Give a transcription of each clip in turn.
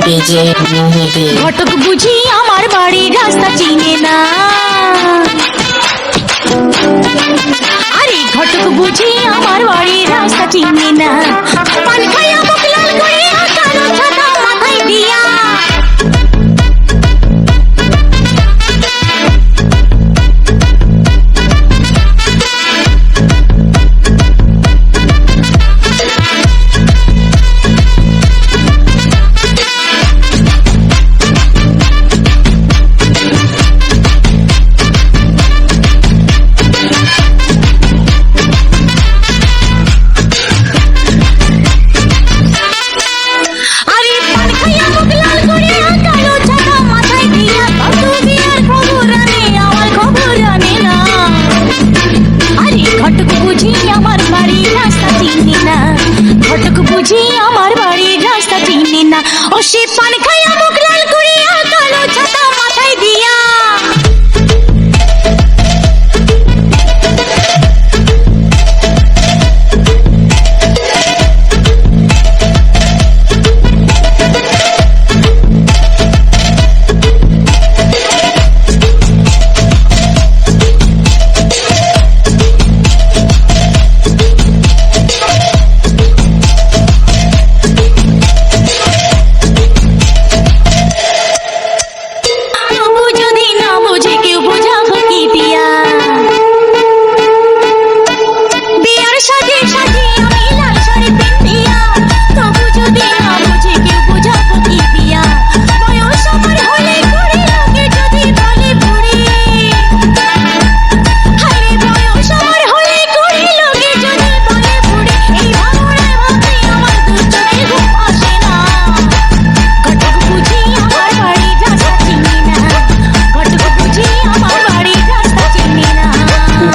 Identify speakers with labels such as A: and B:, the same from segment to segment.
A: DJ মেহেদি।
B: ঘটক বুঝি আমার বাড়ির রাস্তা চিনে না, আরে ঘটক বুঝি আমার বাড়ির রাস্তা চিনে না। পান খাইয়া মুখ লাল করিয়া কালো ছাতা মাথায় দিয়া, ও সে পান খাইয়া মুখ লাল করিয়া কালো ছাতা মাথায় দিয়া।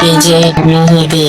A: ডিজে মেহেদি।